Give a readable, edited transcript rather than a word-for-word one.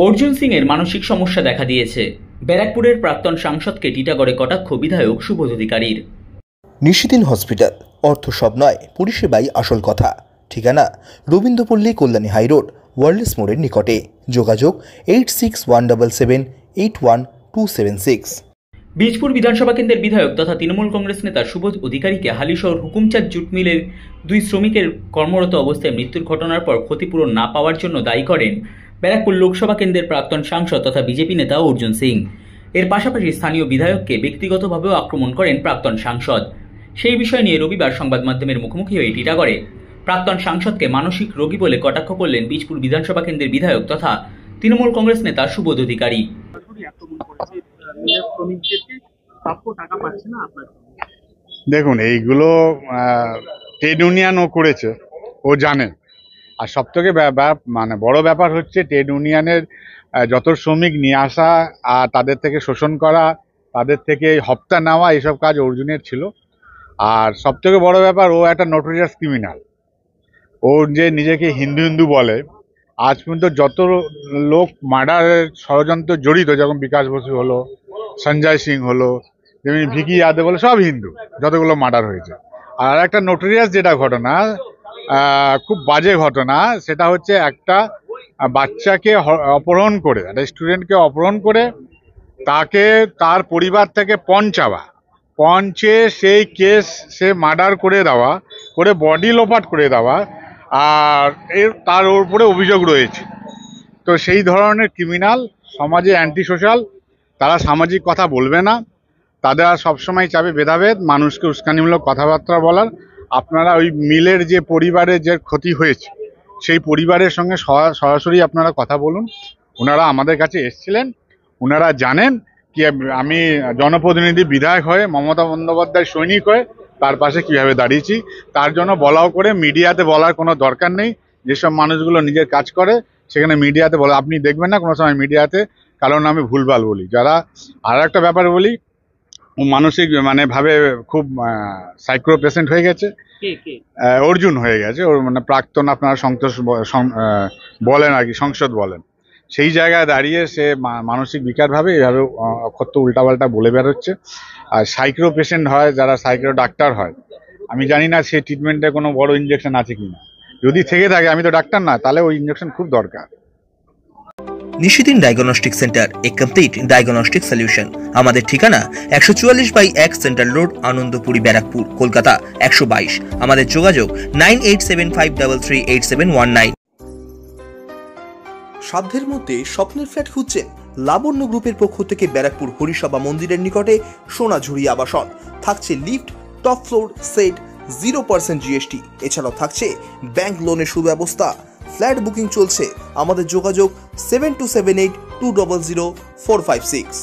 অর্জুন সিং এর মানসিক সমস্যা দেখা দিয়েছে। ব্যারাকপুরের প্রাক্তন সাংসদকে টিটাগড়ে কটাক্ষ বিধায়ক সুবোধ অধিকারীর। নিশিদিন হসপিটাল, অর্থ সব নয়, পরিষেবাই আসল কথা। ঠিকানা রবীন্দ্রপল্লী, কল্যাণী হাইরোড, ওয়ার্ল্ডস মোড়ের নিকটে। যোগাযোগ 8617781276। বীজপুর বিধানসভা কেন্দ্রের বিধায়ক তথা তৃণমূল কংগ্রেস নেতা সুবোধ অধিকারীকে হালিশহর হুকুমচাঁদ জুট মিলের 2 শ্রমিকের কর্মরত অবস্থায় মৃত্যুর ঘটনার পর ক্ষতিপূরণ না পাওয়ার জন্য দায়ী করেন ব্যারাকপুর লোকসভা কেন্দ্রের প্রাক্তন সাংসদ তথা বিজেপি নেতা অর্জুন সিং। এর পাশাপাশি স্থানীয় বিধায়ককে ব্যক্তিগতভাবেও আক্রমণ করেন প্রাক্তন সাংসদ। সেই বিষয় নিয়ে রবিবার সংবাদ মাধ্যমের মুখোমুখি হয়ে টিটাগড়ে প্রাক্তন সাংসদকে মানসিক রোগী বলে কটাক্ষ করলেন বীজপুর বিধানসভা কেন্দ্রের বিধায়ক তথা তৃণমূল কংগ্রেস নেতা সুবোধ অধিকারী। দেখুন, এইগুলো ট্রেড ইউনিয়নও করেছে, ও জানে। আর সব থেকে বড় ব্যাপার হচ্ছে ট্রেড ইউনিয়নের যত শ্রমিক নিয়ে আসা আর তাদের থেকে শোষণ করা, তাদের থেকে হপ্তা নেওয়া, এইসব কাজ অর্জুনের ছিল। আর সব থেকে বড় ব্যাপার, ও একটা নোটোরিয়াস ক্রিমিনাল। ও যে নিজেকে হিন্দু হিন্দু বলে, আজ পর্যন্ত যত লোক মার্ডারের ষড়যন্ত্র জড়িত, যেমন বিকাশ বসু হলো, সঞ্জয় সিং হলো, যেমনি ভিকি যাদব হলো, সব হিন্দু যতগুলো মার্ডার হয়েছে। আর একটা নোটোরিয়াস যেটা ঘটনা, খুব বাজে ঘটনা, সেটা হচ্ছে একটা বাচ্চাকে অপহরণ করে, একটা স্টুডেন্টকে অপহরণ করে তাকে তার পরিবার থেকে পঞ্চে সেই কেস সে মার্ডার করে দেওয়া, করে বডি লোপাট করে দেওয়া, আর তার উপরে অভিযোগ রয়েছে। তো সেই ধরনের ক্রিমিনাল সমাজে অ্যান্টি সোশ্যাল, তারা সামাজিক কথা বলবে না, তাদের সবসময় চাবে ভেদাভেদ, মানুষকে উস্কানিমূলক কথাবার্তা বলার। আপনারা ওই মিলের যে পরিবারের যে ক্ষতি হয়েছে, সেই পরিবারের সঙ্গে সরাসরি আপনারা কথা বলুন। ওনারা আমাদের কাছে এসেছিলেন, ওনারা জানেন কি আমি জনপ্রতিনিধি, বিধায়ক হয়ে, মমতা বন্দ্যোপাধ্যায় সৈনিক হয়ে তার পাশে কিভাবে দাঁড়িয়েছি। তার জন্য বলাও করে মিডিয়াতে বলার কোনো দরকার নেই। যেসব মানুষগুলো নিজের কাজ করে সেখানে মিডিয়াতে বলা, আপনি দেখবেন না কোনো সময় মিডিয়াতে কারণ আমি ভুলভাল বলি। যারা আর একটা ব্যাপার বলি, মানসিক ভাবে খুব সাইক্রো পেশেন্ট হয়ে গেছে, অর্জুন হয়ে গেছে। ওর প্রাক্তন আপনারা বলেন আর কি, সংসদ বলেন, সেই জায়গায় দাঁড়িয়ে সে মানসিক বিকারভাবে এভাবে অকথ্য উল্টাপাল্টা বলে বেরোচ্ছে। আর সাইক্রো পেশেন্ট হয় যারা, সাইক্রো ডাক্তার হয়, আমি জানি না সে ট্রিটমেন্টে কোনো বড় ইনজেকশন আছে কিনা। যদি থেকে থাকে, আমি তো ডাক্তার না, তাহলে ওই ইনজেকশন খুব দরকার। নিশিদিন ডায়াগনস্টিক সেন্টার, এ কমপ্লিট ডায়াগনস্টিক সলিউশন। আমাদের ঠিকানা 144/1 সেন্ট্রাল রোড, আনন্দপুরি, ব্যারাকপুর, কলকাতা 122। আমাদের যোগাযোগ 9875338719। সাধ্যের মধ্যে স্বপ্নের ফ্ল্যাট খুঁজছেন? লাবণ্য গ্রুপের পক্ষ থেকে ব্যারাকপুর হরিসভা মন্দিরের নিকটে সোনাঝুরি আবাসন। থাকছে lift, top floor set, 0% GST। এছাড়াও থাকছে ব্যাংক লোনের সুব্যবস্থা। ফ্ল্যাট বুকিং চলছে। আমাদের যোগাযোগ 7278200456।